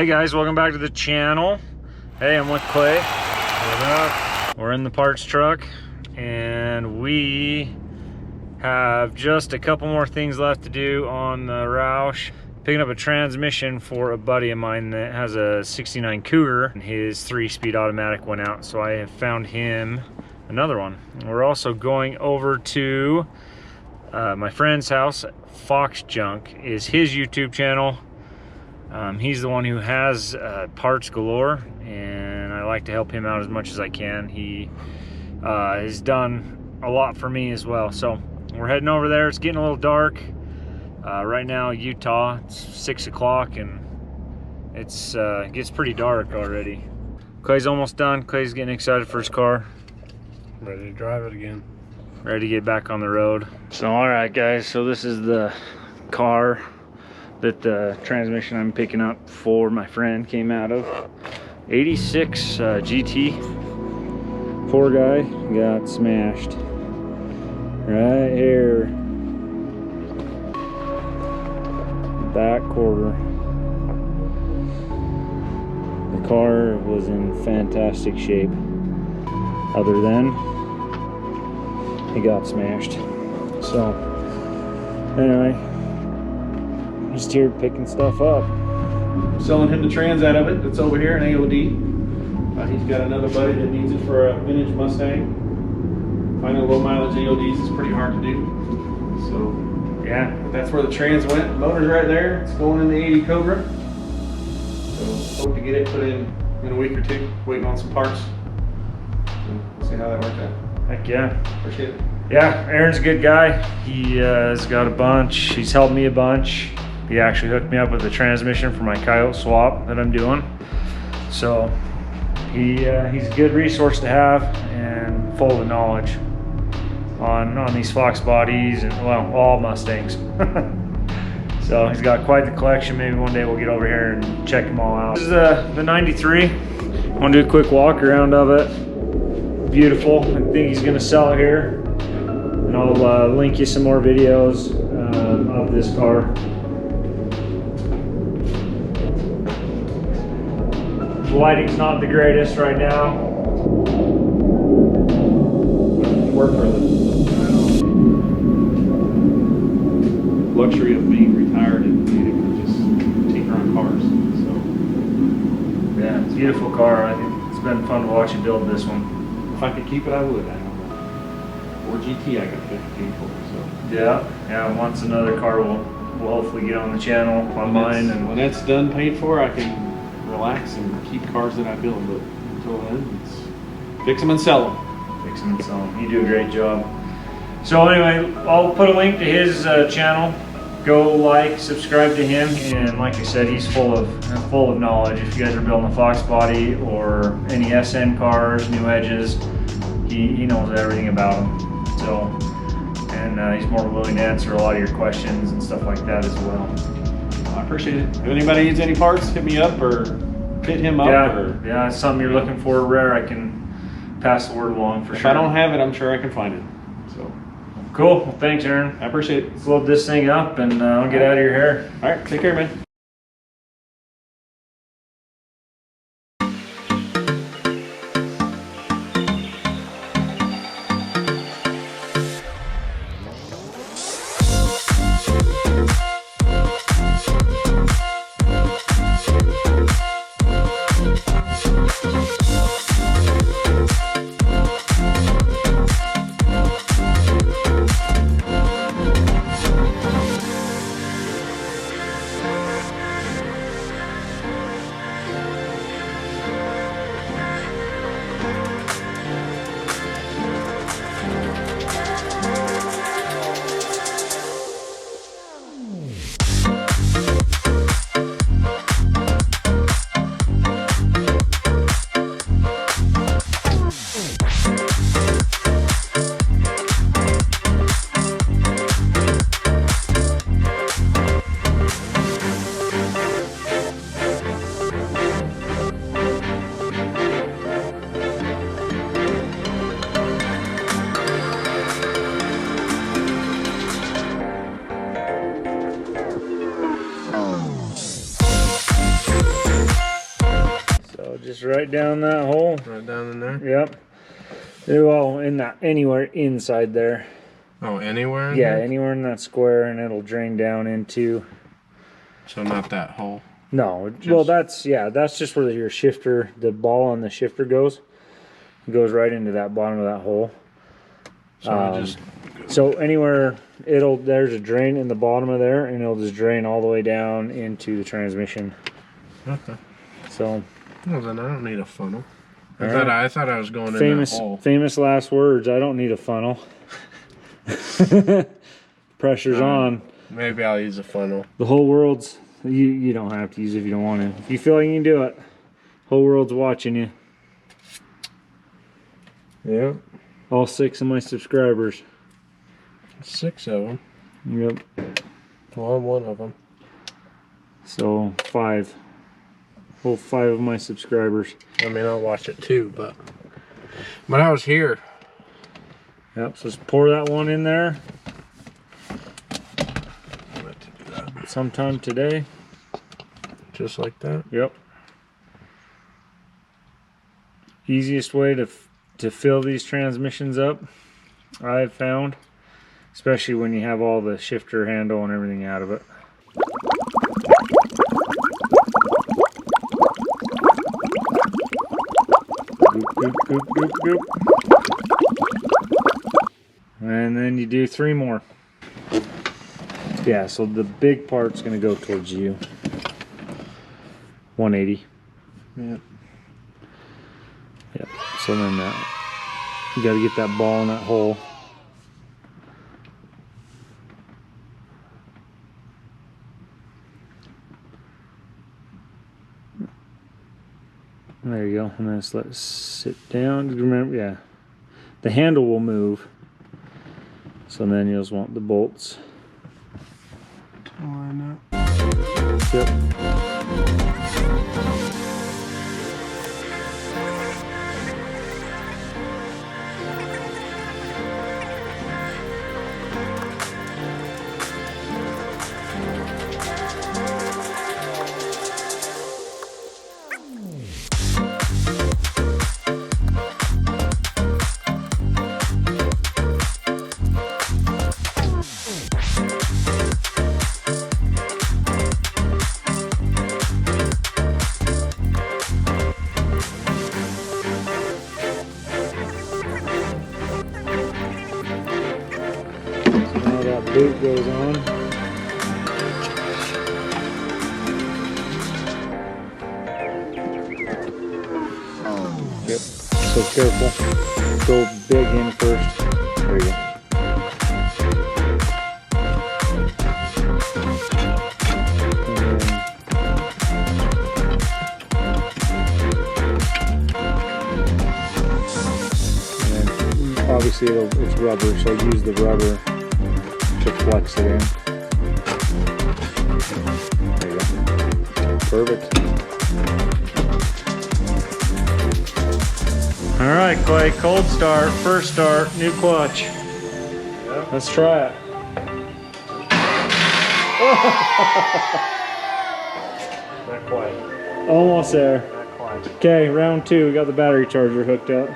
Hey guys, welcome back to the channel. Hey, I'm with Clay. We're in the parts truck and we have just a couple more things left to do on the Roush. Picking up a transmission for a buddy of mine that has a 69 Cougar and his 3-speed automatic went out, so I have found him another one. We're also going over to my friend's house. Fox Junk is his YouTube channel. He's the one who has parts galore, and I like to help him out as much as I can. He has done a lot for me as well. So we're heading over there. It's getting a little dark. Right now, Utah, it's 6 o'clock, and it gets pretty dark already. Clay's almost done. Clay's getting excited for his car. Ready to drive it again. Ready to get back on the road. So, all right, guys. So this is the car that the transmission I'm picking up for my friend came out of. 86 GT. Poor guy got smashed right here, back quarter. The car was in fantastic shape, other than he got smashed. So anyway, just here picking stuff up. Selling him the trans out of it. It's over here in AOD. He's got another buddy that needs it for a vintage Mustang. Finding low mileage AODs is pretty hard to do. So yeah, that's where the trans went. Motor's right there. It's going in the 80 Cobra. So hope to get it put in a week or two. Waiting on some parts. So we'll see how that works out. Heck yeah. Appreciate it. Yeah, Aaron's a good guy. He has got a bunch. He's helped me a bunch. He actually hooked me up with a transmission for my Coyote swap that I'm doing. So he's a good resource to have and full of knowledge on these Fox bodies and, well, all Mustangs. So he's got quite the collection. Maybe one day we'll get over here and check them all out. This is the 93. I want to do a quick walk around of it. Beautiful. I think he's going to sell it here. And I'll link you some more videos of this car. The lighting's not the greatest right now. Work for the luxury of being retired and being able to just tinker on cars. So yeah, it's a beautiful car. I think it's been fun to watch you build this one. if I could keep it, I would. I don't know. Or GT, I got 15 for. So yeah. Once another car will hopefully get on the channel on mine, and when that's done, paid for, I can relax and keep cars that I build. But until then, it's fix them and sell them. Fix them and sell them. You do a great job. So anyway, I'll put a link to his channel. Go like, subscribe to him, and like I said, he's full of knowledge. If you guys are building a Fox body or any SN cars, new edges, he knows everything about them. So, and he's more than willing to answer a lot of your questions and stuff like that as well. I appreciate it. If anybody needs any parts, hit me up or hit him up. Yeah, it's something you're looking for rare, I can pass the word along for sure. If I don't have it, I'm sure I can find it. So cool. Well, thanks, Aaron. I appreciate it. Let's load this thing up and I'll get out of your hair. All right, take care, man. just right down that hole. Right down in there? Yep. Well, in that, anywhere inside there. Oh, anywhere in Yeah, here? anywhere in that square, and it'll drain down into... So not that hole? No, well that's just where your shifter, the ball on the shifter goes. It goes right into that bottom of that hole. So anywhere, there's a drain in the bottom of there, and it'll just drain all the way down into the transmission. Okay. So... Well, then I don't need a funnel. I thought I was going in that hole. Famous last words, I don't need a funnel. Pressure's on. Maybe I'll use a funnel. The whole world's... You don't have to use it if you don't want to. If you feel like you can do it, whole world's watching you. Yeah. All 6 of my subscribers. 6 of them. Yep. Well, I'm one of them. So 5. Whole 5 of my subscribers. I mean, I'll watch it too, but I was here. Yep. So just pour that one in there. Sometime today. Just like that? Yep. Easiest way to fill these transmissions up, I've found, especially when you have all the shifter handle and everything out of it. Goop, goop, goop, goop, goop. And then you do 3 more. Yeah, so the big part's going to go towards you. 180. Yep. Yep. So then you got to get that ball in that hole. There you go. And then just let it sit down. Remember, yeah, the handle will move. So then you'll just want the bolts. Line up. Yep. Boot goes on. Yep. So careful. Go big in first. There you go. And obviously it's rubber, so use the rubber to flex it in. There you go. Perfect. All right, Clay, cold start, first start, new clutch. Yep. Let's try it. Not quite. Almost there. Not quite. Okay, round 2, we got the battery charger hooked up.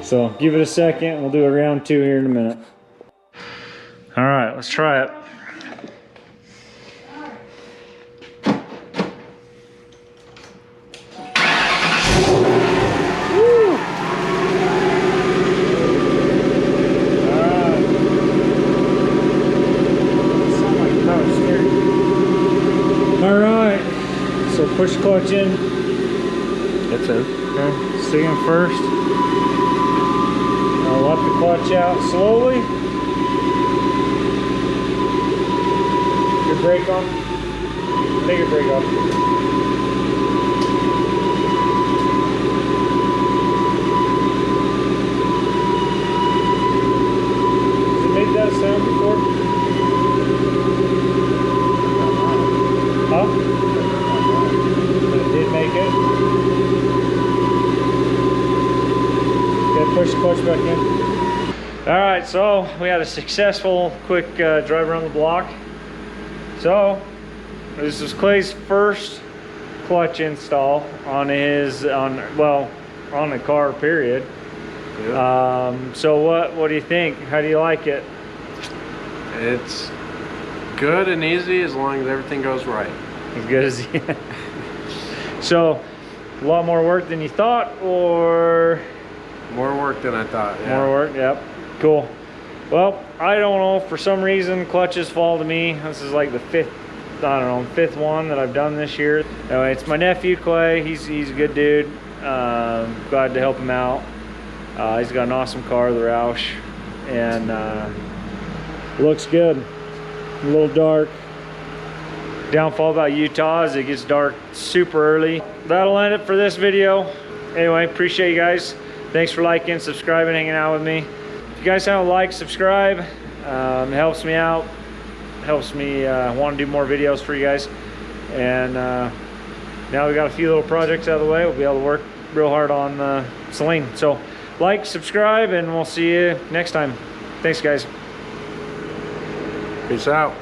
So give it a second, we'll do a round 2 here in a minute. All right, let's try it. Woo! All right. Sound like that was scary. All right, so push clutch in. It's in. Okay, stick in first. Now let the clutch out slowly. Brake on. Take your brake off. Has it made that sound before? Huh? But it did make it. Okay, push the clutch back in. Alright, so we had a successful quick drive around the block. So, this was Clay's first clutch install on the car, period. Yeah. So what do you think? How do you like it? It's good and easy as long as everything goes right. As good as So, a lot more work than you thought, or More work than I thought. Yeah. more work? Yep. Cool. Well, I don't know. For some reason, clutches fall to me. This is like the fifth one that I've done this year. Anyway, it's my nephew Clay. He's a good dude. Glad to help him out. He's got an awesome car, the Roush, and looks good. A little dark. Downfall about Utah is it gets dark super early. That'll end it for this video. Anyway, appreciate you guys. Thanks for liking, subscribing, hanging out with me. If you guys haven't liked, subscribe. It helps me out. Helps me want to do more videos for you guys. And now we got a few little projects out of the way. We'll be able to work real hard on Celine. So like, subscribe, and we'll see you next time. Thanks, guys. Peace out.